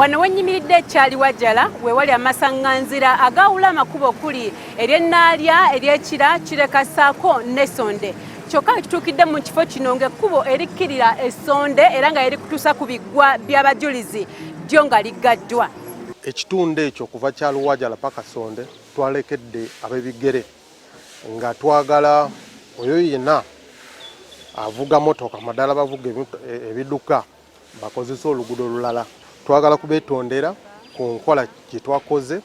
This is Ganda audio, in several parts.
Wano wenyimiridde ekyali Wajala wewali amasaŋŋanzira agawula amakubo okuli ery'Ennaalya, ery'Ekira, Kirekasaako n'Essonde. Kyokka ekituukidde mu kifo kino ng'ekkubo erikkirira Essonde era nga erikutuusa ku biggwa by'abajulizi ddyo nga liggaddwa. Ekitundu ekyo kuva kya Luwajala paka Ssonde twalekedde ab'ebigere nga twagala oyo yenna avuga motoka madala bavuga ebiduka bakozesa oluguudo olulala. Twagala kubeetondera ku nkola gye twakoze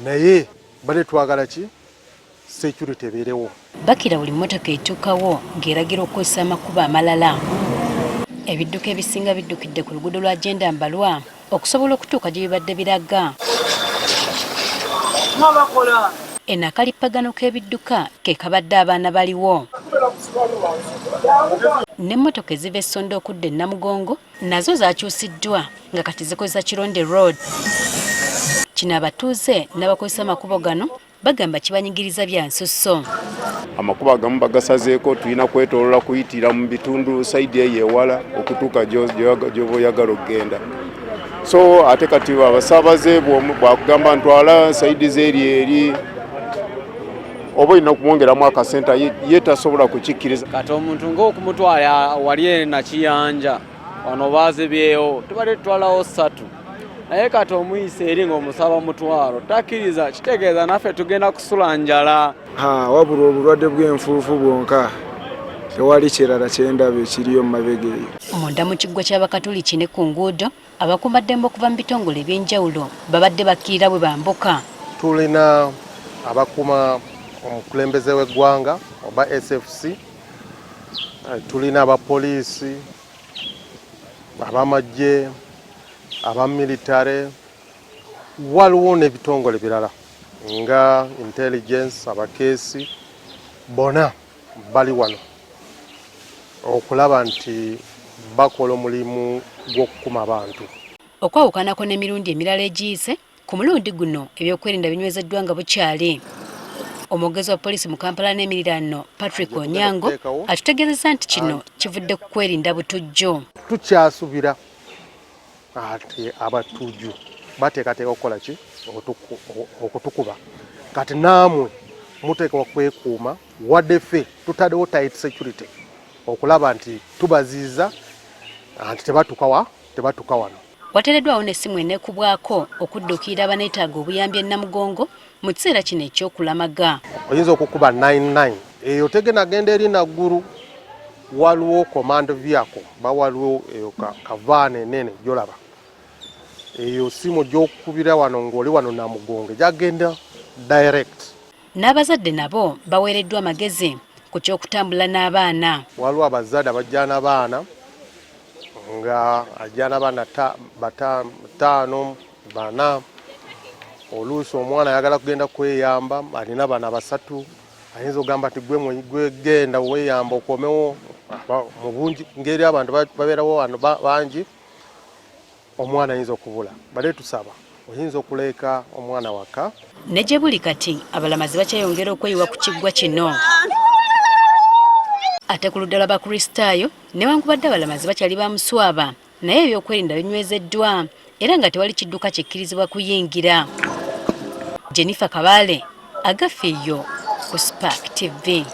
naye bale twagala ki security ebeerewo. Bakira buli mmotoka etuukawo ng'eragira okukozesa amakubo amalala. Ebidduka ebisinga biddukidde ku luguudo lwa Agenda Mbalwa okusobola okutuuka gye bibadde biraga. Eno akalippagano k'ebidduka ke kabadde abaana baliwo. N'emmotoka eziva Essonde okudda e Namugongo nazo zaakyusiddwa nga kati zikozesa Kironde Road. Kino abatuuze n'abakozesa amakubo gano bagamba kibanyigiriza bya nsusso. Amakubo agamu bagasazeeko tulina kwetolola kuyitira mu bitundu sayidi eyo ewala okutuuka gy'oba oyagala okugenda. So ate kati abasaabaze bwakugamba ntwala sayidi z'eri oba olina okumwongeramu akasenta ye tasobola kukikkiriza. Kati omuntu ng'okumutwala wali Nakiyanja wano baazibyewo tubadde tutwalawo 3 naye kati omuyise eri ng'omusaba mutwalo takkiriza kitegeeza naffe tugenda kusula njala. Wabula obulwadde bw'enfuufu bwonka tewali kirala kyendaba ekiriyo mu mabega eyo. Munda mu kiggwa ky'Abakatuliki ne ku nguudo abakuumaddembe okuva mu bitongole eby'enjawulo babadde bakkirira bwe bambuka. Tulina abakuuma omukulembeze w'eggwanga oba SFC, tulina abapoliisi, abamagye, abamilitare, waliwo n'ebitongole birala nga intelligence, abakeesi, bona bali wano okulaba nti bakola omulimu gw'okukuma abantu. Okwawukanako n'emirundi emirala egiyise ku mulundi guno ebyokwerinda binywezeddwa nga bukyali. Omwogezi wa poliisi mu Kampala n'emiriraano Patrick Onyango atutegeezezza nti kino kivudde ku kwerinda butujju. Tukyasubira ati abatujju bateekateeka okukola ki okutukuba. Kati naamwe muteekwa kwekuuma wadde ffe tutaddewo tight security okulaba nti tubaziiza nti tebatuka wano. Wateereddwawo n'essimu eneekubwako okudduukirira abaneetaaga obuyambi e Namugongo mu kiseera kino ekyokulamaga. Oyinza okukuba 99 eyo tegenagenda eri naggulu waliwo command vehicle bawaliwo eyo kavaana enene gyolaba eyo simu gy'okukubira wano ng'oli wano Namugongo gyagenda direct. N'abazadde nabo baweereddwa amagezi ku ky'okutambula n'abaana. Waliwo abazadde abajjana baana nga ajjana baana 5 4 oluusi omwana ayagala kugenda kweyamba alina baana 3 ayinza okugamba nti gwe genda weeyamba okomewo mu bungi ngeri abantu babeerawo wano bangi omwana ayinza okubula. Bale tusaba oyinza okuleeka omwana waka. Ne gye buli kati abalamazi bakyayongera okweyiwa ku kiggwa kino. Ate ku ludda lw'Abakristaayo newankubadde abalamazi bakyali bamuswaba naye ebyokwerinda binywezeddwa era nga tewali kidduka kikkirizibwa kuyingira. Jennifer Kabale, Agafeeyo ku Spark TV.